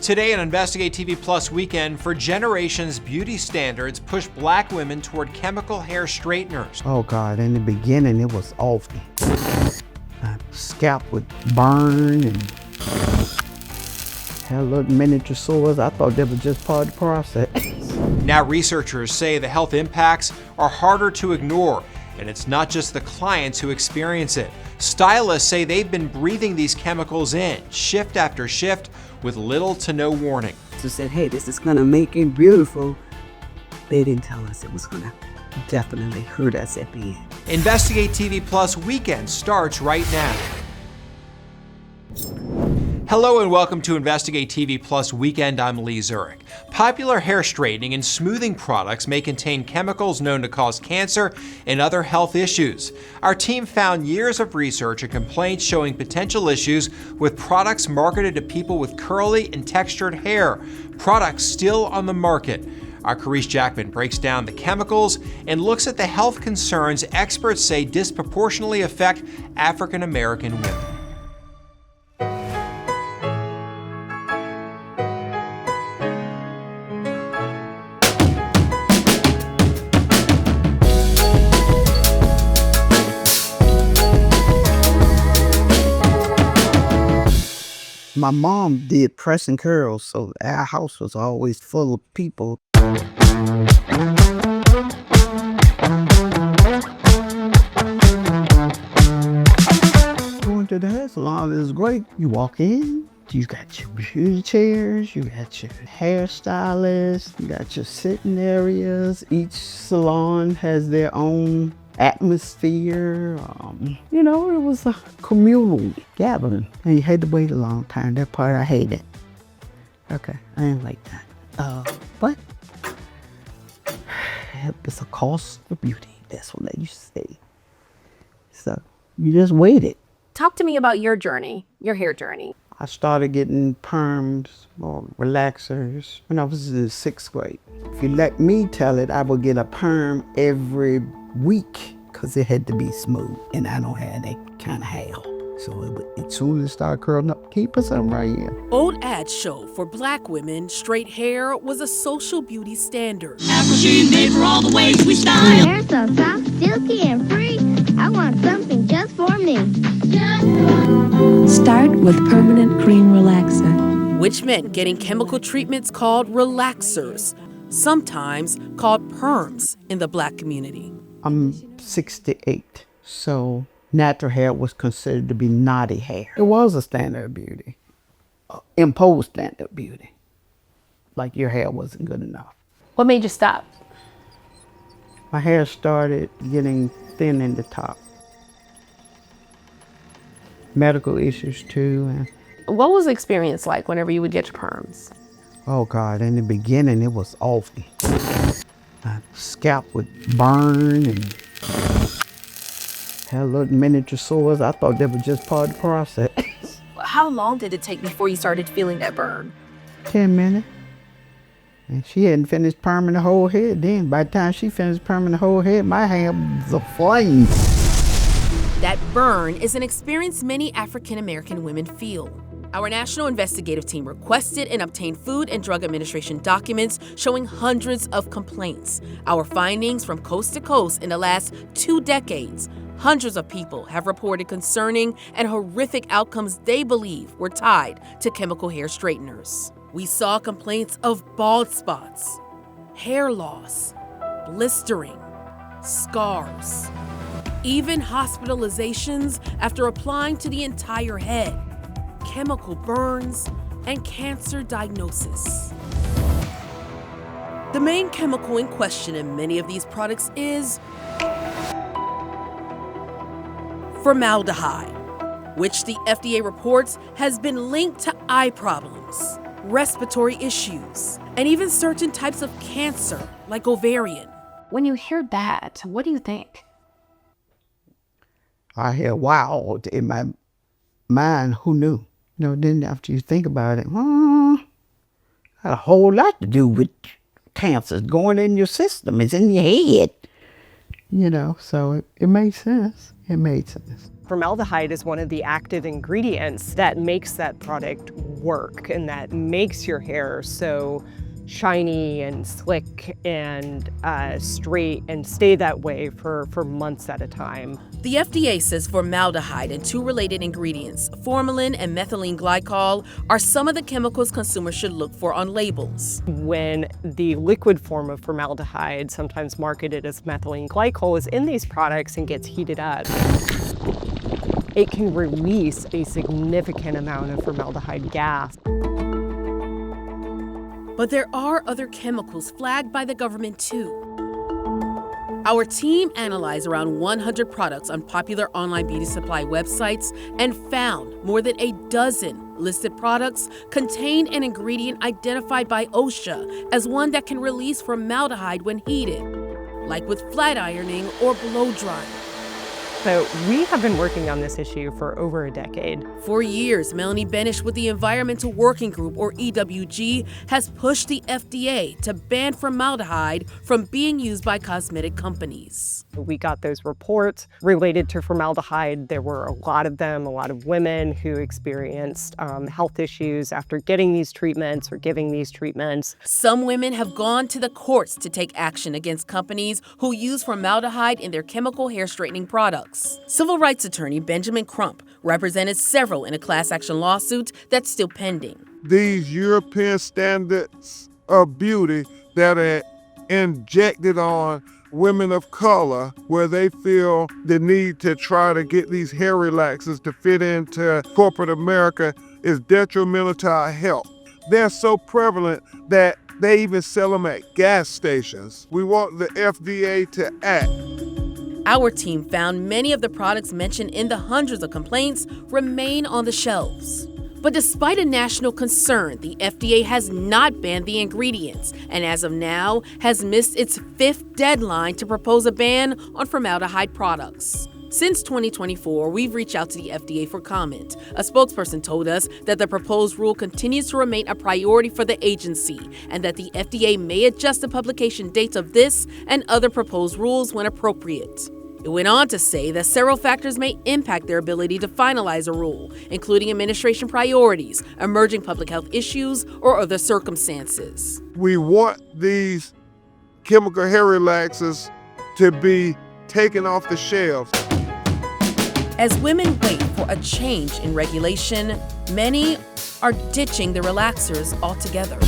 Today on Investigate TV Plus Weekend, for generations, beauty standards push black women toward chemical hair straighteners. Oh God, in the beginning it was awful. My scalp would burn and had little miniature sores. I thought that was just part of the process. Now researchers say the health impacts are harder to ignore, and it's not just the clients who experience it. Stylists say they've been breathing these chemicals in, shift after shift, with little to no warning. So said, hey, this is gonna make it beautiful. They didn't tell us it was gonna definitely hurt us at the end. Investigate TV Plus Weekend starts right now. Hello and welcome to Investigate TV Plus Weekend. I'm Lee Zurich. Popular hair straightening and smoothing products may contain chemicals known to cause cancer and other health issues. Our team found years of research and complaints showing potential issues with products marketed to people with curly and textured hair, products still on the market. Our Carice Jackman breaks down the chemicals and looks at the health concerns experts say disproportionately affect African American women. My mom did press and curls, so our house was always full of people. Going to the hair salon is great. You walk in, you got your beauty chairs, you got your hairstylist, you got your sitting areas. Each salon has their own atmosphere. It was a communal gathering, and you had to wait a long time. That part I hated. Okay, I didn't like that. But it's a cost for beauty. That's what they used to say. So you just waited. Talk to me about your journey, your hair journey. I started getting perms or relaxers when I was in 6th grade. If you let me tell it, I would get a perm every week because it had to be smooth, and I don't have that kind of hair. So as soon as it started curling up, keep us some right here. Old ads show for black women, straight hair was a social beauty standard. Afro-sheen made for all the ways we style. My hair's so soft, silky, and free. I want something just for me. Start with permanent cream relaxer, Which meant getting chemical treatments called relaxers, sometimes called perms in the black community. I'm 68, so natural hair was considered to be naughty hair. It was a standard of beauty, imposed standard of beauty. Like your hair wasn't good enough. What made you stop? My hair started getting thin in the top. Medical issues too. What was the experience like whenever you would get your perms? Oh God, in the beginning it was awful. My scalp would burn and had little miniature sores. I thought that was just part of the process. How long did it take before you started feeling that burn? 10 minutes. And she hadn't finished perming the whole head then. By the time she finished perming the whole head, my hair was aflame. That burn is an experience many African American women feel. Our national investigative team requested and obtained Food and Drug Administration documents showing hundreds of complaints. Our findings from coast to coast in the last 2 decades. Hundreds of people have reported concerning and horrific outcomes they believe were tied to chemical hair straighteners. We saw complaints of bald spots, hair loss, blistering, scars, even hospitalizations after applying to the entire head, chemical burns, and cancer diagnosis. The main chemical in question in many of these products is formaldehyde, which the FDA reports has been linked to eye problems, respiratory issues, and even certain types of cancer like ovarian. When you hear that, what do you think? I had wild in my mind. Who knew? Then after you think about it, got a whole lot to do with cancer going in your system. It's in your head. So it made sense. It made sense. Formaldehyde is one of the active ingredients that makes that product work and that makes your hair so shiny and slick and straight and stay that way for months at a time. The FDA says formaldehyde and two related ingredients, formalin and methylene glycol, are some of the chemicals consumers should look for on labels. When the liquid form of formaldehyde, sometimes marketed as methylene glycol, is in these products and gets heated up, it can release a significant amount of formaldehyde gas. But there are other chemicals flagged by the government too. Our team analyzed around 100 products on popular online beauty supply websites and found more than a dozen listed products contain an ingredient identified by OSHA as one that can release formaldehyde when heated, like with flat ironing or blow drying. So we have been working on this issue for over a decade. For years, Melanie Benish with the Environmental Working Group, or EWG, has pushed the FDA to ban formaldehyde from being used by cosmetic companies. We got those reports related to formaldehyde. There were a lot of them, a lot of women who experienced health issues after getting these treatments or giving these treatments. Some women have gone to the courts to take action against companies who use formaldehyde in their chemical hair straightening products. Civil rights attorney Benjamin Crump represented several in a class action lawsuit that's still pending. These European standards of beauty that are injected on women of color, where they feel the need to try to get these hair relaxers to fit into corporate America, is detrimental to our health. They're so prevalent that they even sell them at gas stations. We want the FDA to act. Our team found many of the products mentioned in the hundreds of complaints remain on the shelves. But despite a national concern, the FDA has not banned the ingredients and as of now has missed its 5th deadline to propose a ban on formaldehyde products. Since 2024, we've reached out to the FDA for comment. A spokesperson told us that the proposed rule continues to remain a priority for the agency and that the FDA may adjust the publication dates of this and other proposed rules when appropriate. It went on to say that several factors may impact their ability to finalize a rule, including administration priorities, emerging public health issues, or other circumstances. We want these chemical hair relaxers to be taken off the shelves. As women wait for a change in regulation, many are ditching the relaxers altogether.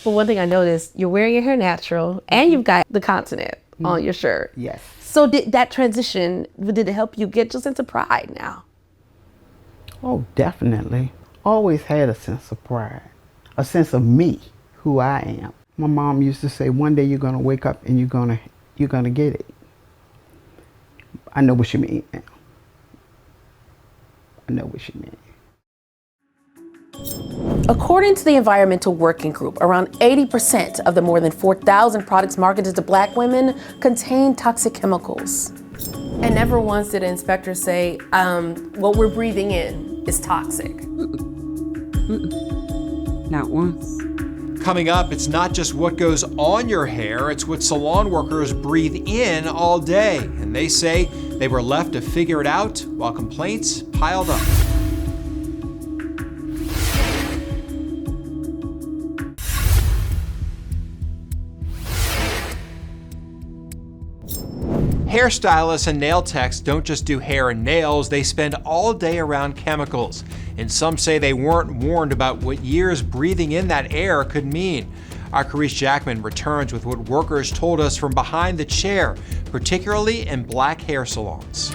But one thing I noticed, you're wearing your hair natural and you've got the continent on your shirt. Yes. So did that transition, did it help you get your sense of pride now? Oh, definitely. Always had a sense of pride, a sense of me, who I am. My mom used to say, one day you're gonna wake up and you're gonna get it. I know what you mean now. I know what you mean. According to the Environmental Working Group, around 80% of the more than 4,000 products marketed to Black women contain toxic chemicals. And never once did an inspector say, what we're breathing in is toxic. Not once. Coming up, it's not just what goes on your hair, it's what salon workers breathe in all day. And they say they were left to figure it out while complaints piled up. Hairstylists and nail techs don't just do hair and nails, they spend all day around chemicals. And some say they weren't warned about what years breathing in that air could mean. Our Carice Jackman returns with what workers told us from behind the chair, particularly in Black hair salons.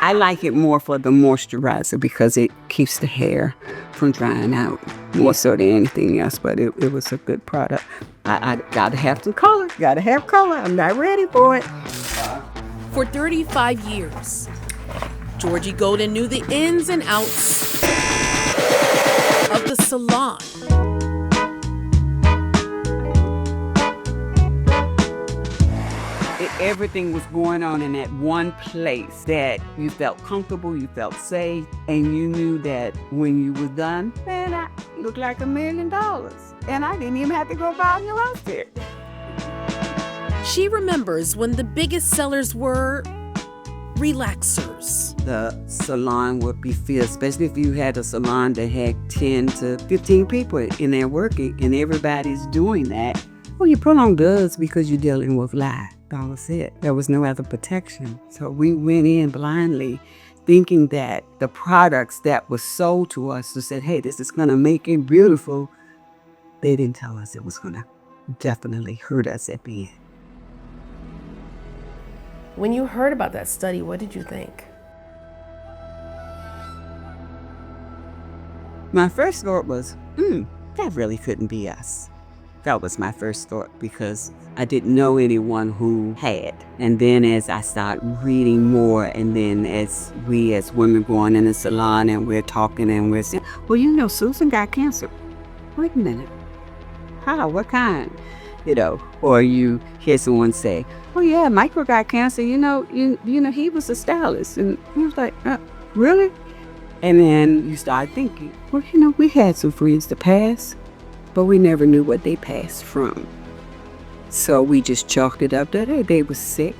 I like it more for the moisturizer because it keeps the hair from drying out more so than anything else, but it was a good product. I gotta have some color, gotta have color. I'm not ready for it. For 35 years, Georgie Golden knew the ins and outs of the salon. everything was going on in that one place that you felt comfortable, you felt safe, and you knew that when you were done, man, I looked like $1 million. And I didn't even have to go buy a new outfit. She remembers when the biggest sellers were relaxers. The salon would be filled, especially if you had a salon that had 10 to 15 people in there working, and everybody's doing that. Well, you put on gloves because you're dealing with live. That was it. There was no other protection. So we went in blindly thinking that the products that were sold to us that said, hey, this is going to make it beautiful, they didn't tell us it was going to definitely hurt us at the end. When you heard about that study, what did you think? My first thought was, that really couldn't be us. That was my first thought because I didn't know anyone who had. And then as I started reading more, and then as women going in the salon and we're talking and we're saying, well, you know, Susan got cancer. Wait a minute. How? What kind? You know, or you hear someone say, oh yeah, Michael got cancer. You know, he was a stylist. And I was like, really? And then you start thinking, well, you know, we had some friends to pass, but we never knew what they passed from. So we just chalked it up that, hey, they were sick.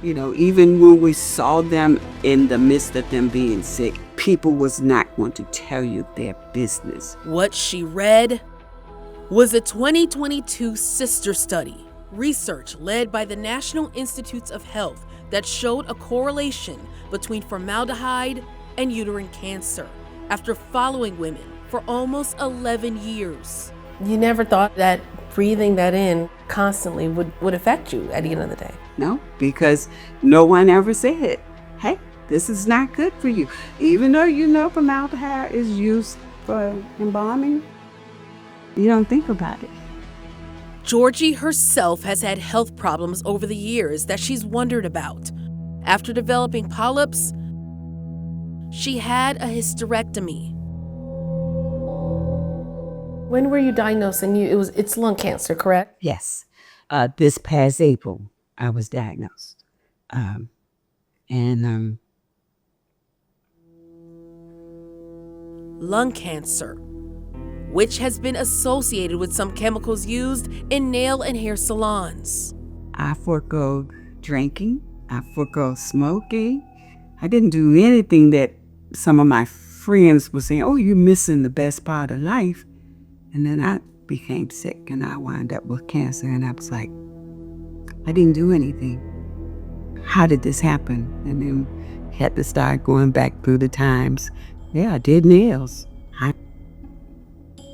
You know, even when we saw them in the midst of them being sick, people was not going to tell you their business. What she read was a 2022 sister study, research led by the National Institutes of Health that showed a correlation between formaldehyde and uterine cancer after following women for almost 11 years. You never thought that breathing that in constantly would affect you at the end of the day? No, because no one ever said, hey, this is not good for you. Even though you know formaldehyde is used for embalming, you don't think about it. Georgie herself has had health problems over the years that she's wondered about. After developing polyps, she had a hysterectomy. When were you diagnosed? And it's lung cancer, correct? Yes. This past April, I was diagnosed. Lung cancer, which has been associated with some chemicals used in nail and hair salons. I forego drinking. I forego smoking. I didn't do anything that some of my friends were saying, oh, you're missing the best part of life. And then I became sick and I wound up with cancer. And I was like, I didn't do anything. How did this happen? And then had to start going back through the times. Yeah, I did nails.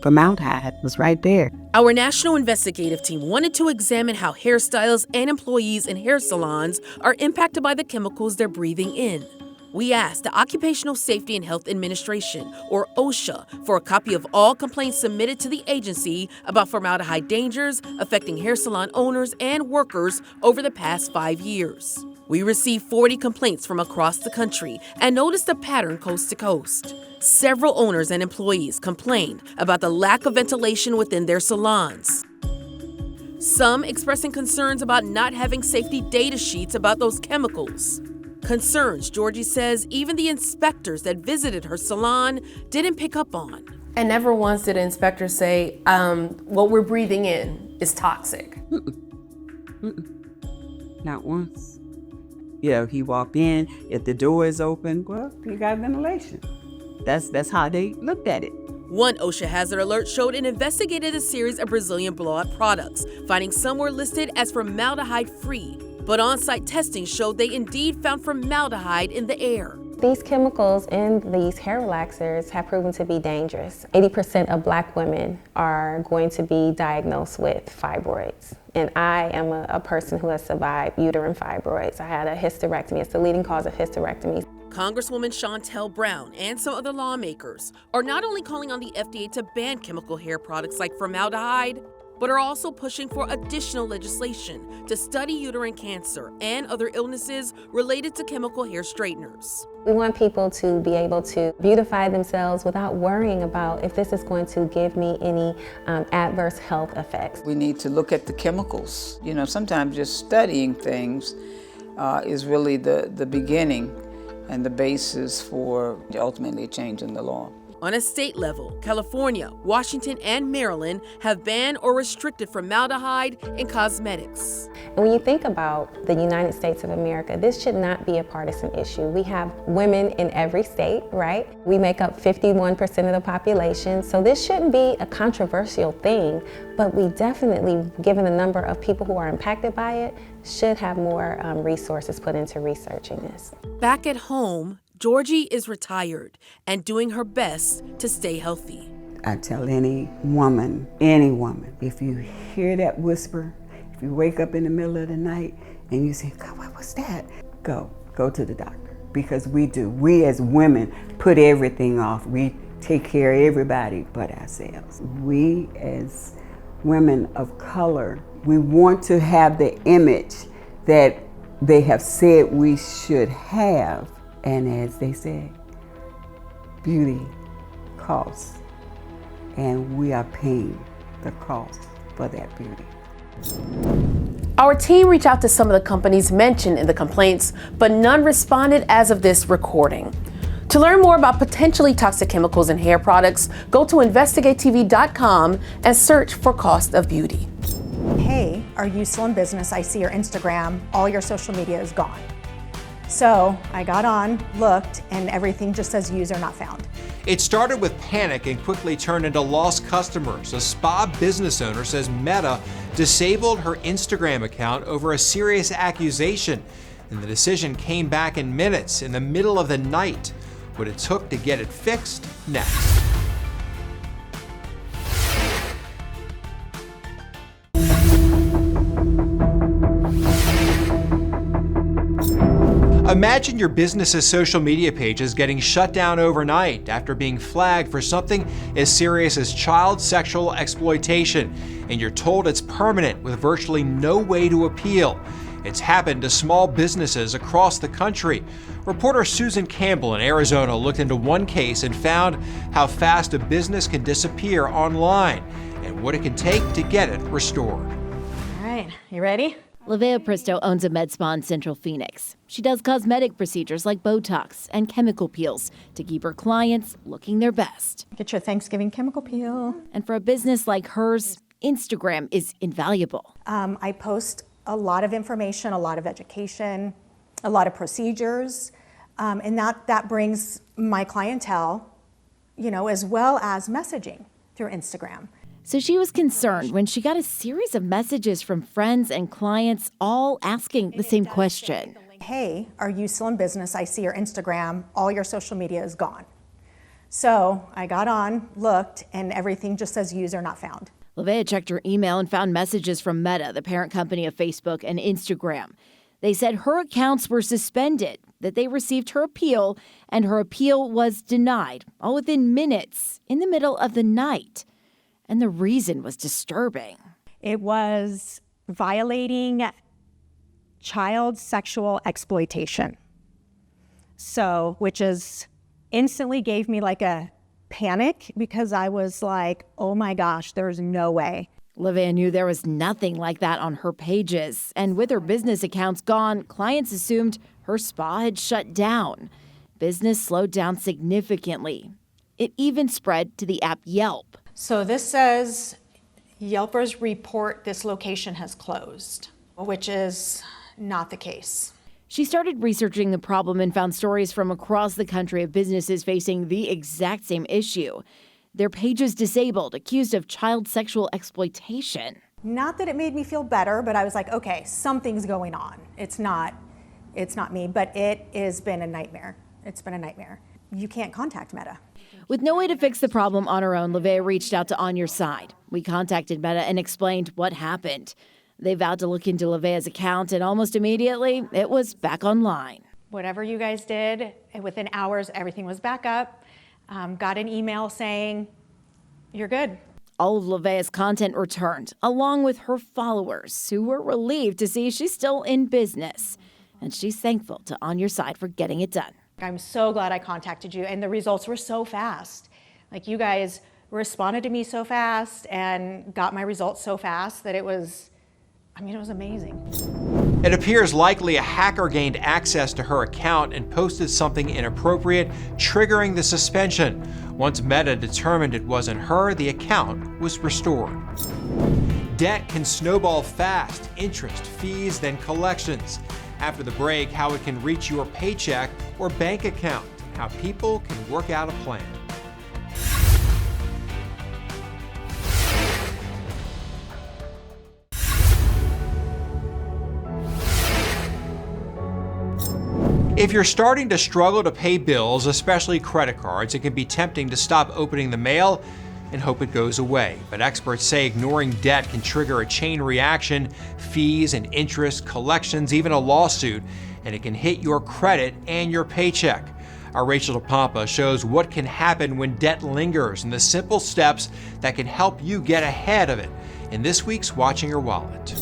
Formaldehyde was right there. Our national investigative team wanted to examine how hairstylists and employees in hair salons are impacted by the chemicals they're breathing in. We asked the Occupational Safety and Health Administration, or OSHA, for a copy of all complaints submitted to the agency about formaldehyde dangers affecting hair salon owners and workers over the past 5 years. We received 40 complaints from across the country and noticed a pattern coast to coast. Several owners and employees complained about the lack of ventilation within their salons. Some expressing concerns about not having safety data sheets about those chemicals. Concerns, Georgie says, even the inspectors that visited her salon didn't pick up on. And never once did an inspector say, what we're breathing in is toxic. Not once. You know, he walked in, if the door is open, well, you got ventilation. That's how they looked at it. One OSHA hazard alert showed and investigated a series of Brazilian blowout products, finding some were listed as formaldehyde-free. But on-site testing showed they indeed found formaldehyde in the air. These chemicals in these hair relaxers have proven to be dangerous. 80% of Black women are going to be diagnosed with fibroids. And I am a person who has survived uterine fibroids. I had a hysterectomy. It's the leading cause of hysterectomy. Congresswoman Shontel Brown and some other lawmakers are not only calling on the FDA to ban chemical hair products like formaldehyde, but are also pushing for additional legislation to study uterine cancer and other illnesses related to chemical hair straighteners. We want people to be able to beautify themselves without worrying about if this is going to give me any adverse health effects. We need to look at the chemicals. You know, sometimes just studying things is really the beginning and the basis for ultimately changing the law. On a state level, California, Washington, and Maryland have banned or restricted formaldehyde in cosmetics. And when you think about the United States of America, this should not be a partisan issue. We have women in every state, right? We make up 51% of the population, so this shouldn't be a controversial thing, but we definitely, given the number of people who are impacted by it, should have more resources put into researching this. Back at home, Georgie is retired and doing her best to stay healthy. I tell any woman, if you hear that whisper, if you wake up in the middle of the night and you say, God, what was that? Go to the doctor. Because we as women put everything off. We take care of everybody but ourselves. We as women of color, we want to have the image that they have said we should have. And as they say, beauty costs, and we are paying the cost for that beauty. Our team reached out to some of the companies mentioned in the complaints, but none responded as of this recording. To learn more about potentially toxic chemicals in hair products, go to InvestigateTV.com and search for cost of beauty. Hey, are you still in business? I see your Instagram, all your social media is gone. So I got on, looked, and everything just says user not found. It started with panic and quickly turned into lost customers. A spa business owner says Meta disabled her Instagram account over a serious accusation, and the decision came back in minutes in the middle of the night. What it took to get it fixed, next. Imagine your business's social media pages getting shut down overnight after being flagged for something as serious as child sexual exploitation, and you're told it's permanent with virtually no way to appeal. It's happened to small businesses across the country. Reporter Susan Campbell in Arizona looked into one case and found how fast a business can disappear online and what it can take to get it restored. All right, you ready? Livea Pristo owns a med spa in Central Phoenix. She does cosmetic procedures like Botox and chemical peels to keep her clients looking their best. Get your Thanksgiving chemical peel. And for a business like hers, Instagram is invaluable. I post a lot of information, a lot of education, a lot of procedures, and that brings my clientele, as well as messaging through Instagram. So she was concerned when she got a series of messages from friends and clients all asking the same question. Hey, are you still in business? I see your Instagram, all your social media is gone. So I got on, looked, and everything just says user not found. Livea checked her email and found messages from Meta, the parent company of Facebook and Instagram. They said her accounts were suspended, that they received her appeal, and her appeal was denied, all within minutes, in the middle of the night. And the reason was disturbing. It was violating child sexual exploitation. So, which is instantly gave me like a panic because I was like, oh my gosh, there's no way. Livea knew there was nothing like that on her pages. And with her business accounts gone, clients assumed her spa had shut down. Business slowed down significantly. It even spread to the app Yelp. So this says Yelpers report this location has closed, which is not the case. She started researching the problem and found stories from across the country of businesses facing the exact same issue. Their pages disabled, accused of child sexual exploitation. Not that it made me feel better, but I was like, okay, something's going on. It's not me, but it has been a nightmare. It's been a nightmare. You can't contact Meta. With no way to fix the problem on her own, Livea reached out to On Your Side. We contacted Meta and explained what happened. They vowed to look into Livea's account, and almost immediately, it was back online. Whatever you guys did, within hours, everything was back up. Got an email saying, you're good. all of LaVea's content returned, along with her followers, who were relieved to see she's still in business. And she's thankful to On Your Side for getting it done. I'm so glad I contacted you, and the results were so fast. Like, you guys responded to me so fast and got my results so fast that it was amazing. It appears likely a hacker gained access to her account and posted something inappropriate, triggering the suspension. Once Meta determined it wasn't her, the account was restored. Debt can snowball fast: interest, fees, then collections. After the break, how it can reach your paycheck or bank account, and how people can work out a plan. If you're starting to struggle to pay bills, especially credit cards, it can be tempting to stop opening the mail and hope it goes away. But experts say ignoring debt can trigger a chain reaction: fees and interest, collections, even a lawsuit, and it can hit your credit and your paycheck. Our Rachel DePompa shows what can happen when debt lingers and the simple steps that can help you get ahead of it in this week's Watching Your Wallet.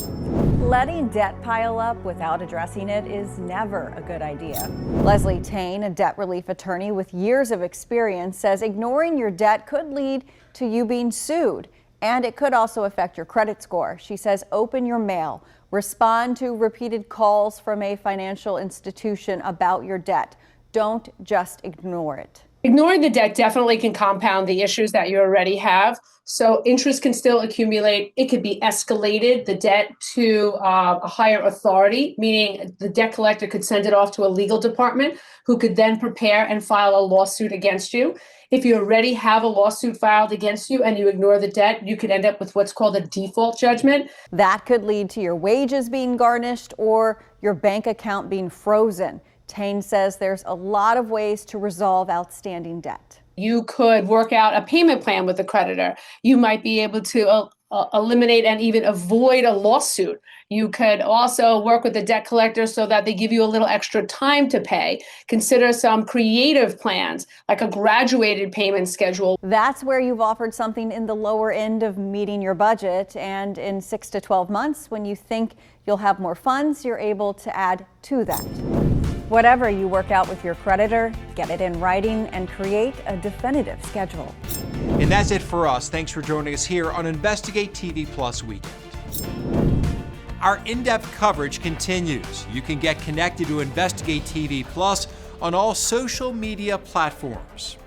Letting debt pile up without addressing it is never a good idea. Leslie Tane, a debt relief attorney with years of experience, says ignoring your debt could lead to you being sued, and it could also affect your credit score. She says open your mail, respond to repeated calls from a financial institution about your debt. Don't just ignore it. Ignoring the debt definitely can compound the issues that you already have. So interest can still accumulate. It could be escalated, the debt, to a higher authority, meaning the debt collector could send it off to a legal department who could then prepare and file a lawsuit against you. If you already have a lawsuit filed against you and you ignore the debt, you could end up with what's called a default judgment. That could lead to your wages being garnished or your bank account being frozen. Tane says there's a lot of ways to resolve outstanding debt. You could work out a payment plan with the creditor. You might be able to eliminate and even avoid a lawsuit. You could also work with the debt collector so that they give you a little extra time to pay. Consider some creative plans, like a graduated payment schedule. That's where you've offered something in the lower end of meeting your budget. And in 6 to 12 months, when you think you'll have more funds, you're able to add to that. Whatever you work out with your creditor, get it in writing and create a definitive schedule. And that's it for us. Thanks for joining us here on Investigate TV Plus Weekend. Our in-depth coverage continues. You can get connected to Investigate TV Plus on all social media platforms.